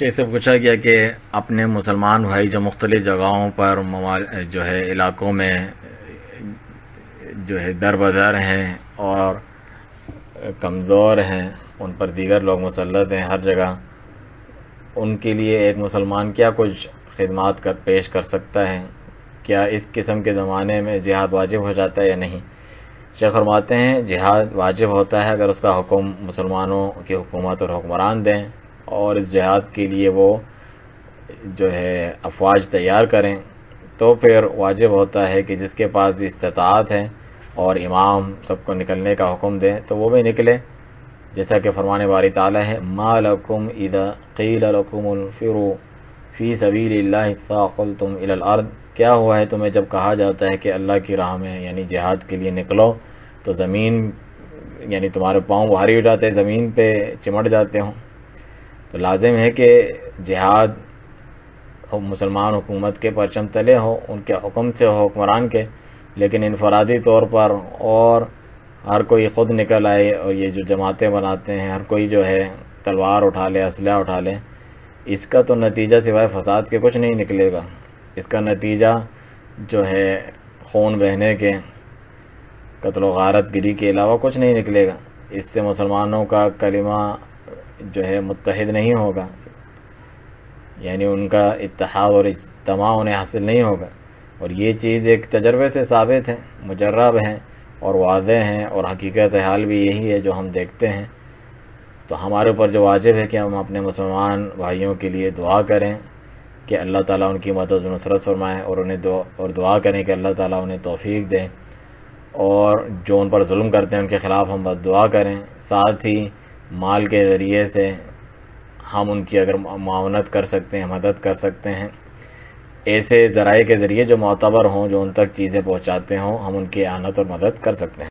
شیخ سے پوچھا گیا کہ اپنے مسلمان بھائی جو مختلف جگہوں پر جو ہے علاقوں میں جو ہے در بدر ہیں اور کمزور ہیں، ان پر دیگر لوگ مسلط ہیں ہر جگہ، ان کے لیے ایک مسلمان کیا کچھ خدمات پیش کر سکتا ہے؟ کیا اس قسم کے زمانے میں جہاد واجب ہو جاتا ہے یا نہیں؟ شیخ فرماتے ہیں جہاد واجب ہوتا ہے اگر اس کا حکم مسلمانوں کی حکومت اور حکمران دیں اور اس جہاد کے لیے وہ جو ہے افواج تیار کریں، تو پھر واجب ہوتا ہے کہ جس کے پاس بھی استطاعت ہے اور امام سب کو نکلنے کا حکم دے تو وہ بھی نکلے، جیسا کہ فرمان باری تعالیٰ ہے ما لکم اذا قیل لکم انفروا فی سبیل اللہ ثاقلتم الی الارض، کیا ہوا ہے تمہیں جب کہا جاتا ہے کہ اللہ کی راہ میں یعنی جہاد کے لیے نکلو تو زمین یعنی تمہارے پاؤں بھاری ہو جاتے ہیں، زمین پہ چمٹ جاتے ہوں؟ تو لازم ہے کہ جہاد مسلمان حکومت کے پرچم تلے ہو، ان کے حکم سے ہو حکمران کے، لیکن انفرادی طور پر اور ہر کوئی خود نکل آئے اور یہ جو جماعتیں بناتے ہیں ہر کوئی جو ہے تلوار اٹھا لے، اسلحہ اٹھا لے، اس کا تو نتیجہ سوائے فساد کے کچھ نہیں نکلے گا۔ اس کا نتیجہ جو ہے خون بہنے کے، قتل و غارت گری کے علاوہ کچھ نہیں نکلے گا۔ اس سے مسلمانوں کا کلمہ جو ہے متحد نہیں ہوگا، یعنی ان کا اتحاد اور اجتماع انہیں حاصل نہیں ہوگا، اور یہ چیز ایک تجربے سے ثابت ہے، مجرب ہے اور واضح ہیں، اور حقیقت حال بھی یہی ہے جو ہم دیکھتے ہیں۔ تو ہمارے اوپر جو واجب ہے کہ ہم اپنے مسلمان بھائیوں کے لیے دعا کریں کہ اللہ تعالیٰ ان کی مدد و نصرت فرمائے، اور دعا کریں کہ اللہ تعالیٰ انہیں توفیق دے، اور جو ان پر ظلم کرتے ہیں ان کے خلاف ہم بد دعا کریں، ساتھ ہی مال کے ذریعے سے ہم ان کی اگر معاونت کر سکتے ہیں، مدد کر سکتے ہیں، ایسے ذرائع کے ذریعے جو معتبر ہوں، جو ان تک چیزیں پہنچاتے ہوں، ہم ان کی اعانت اور مدد کر سکتے ہیں۔